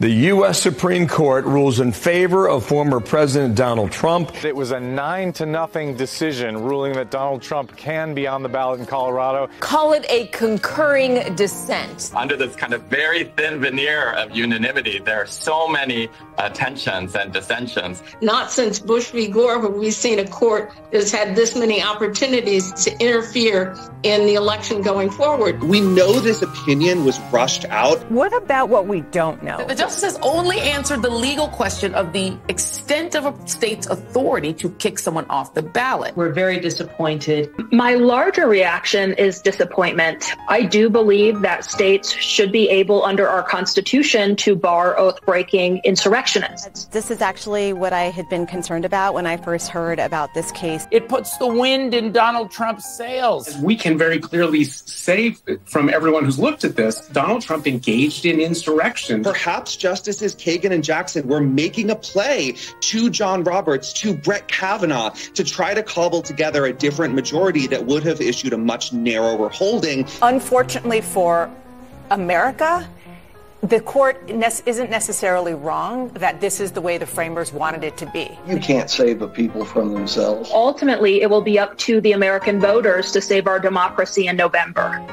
The U.S. Supreme Court rules in favor of former President Donald Trump. It was a 9-0 decision ruling that Donald Trump can be on the ballot in Colorado. Call it a concurring dissent. Under this kind of very thin veneer of unanimity, there are so many tensions and dissensions. Not since Bush v. Gore have we seen a court that's had this many opportunities to interfere in the election going forward. We know this opinion was rushed out. What about what we don't know? The justices only answered the legal question of the extent of a state's authority to kick someone off the ballot. We're very disappointed. My larger reaction is disappointment. I do believe that states should be able, under our Constitution, to bar oath-breaking insurrectionists. This is actually what I had been concerned about when I first heard about this case. It puts the wind in Donald Trump's sails. We can very clearly say from everyone who's looked at this, Donald Trump engaged in insurrection. Perhaps Justices Kagan and Jackson were making a play to John Roberts, to Brett Kavanaugh, to try to cobble together a different majority that would have issued a much narrower holding. Unfortunately for America, the court isn't necessarily wrong that this is the way the framers wanted it to be. You can't save the people from themselves. Ultimately, it will be up to the American voters to save our democracy in November.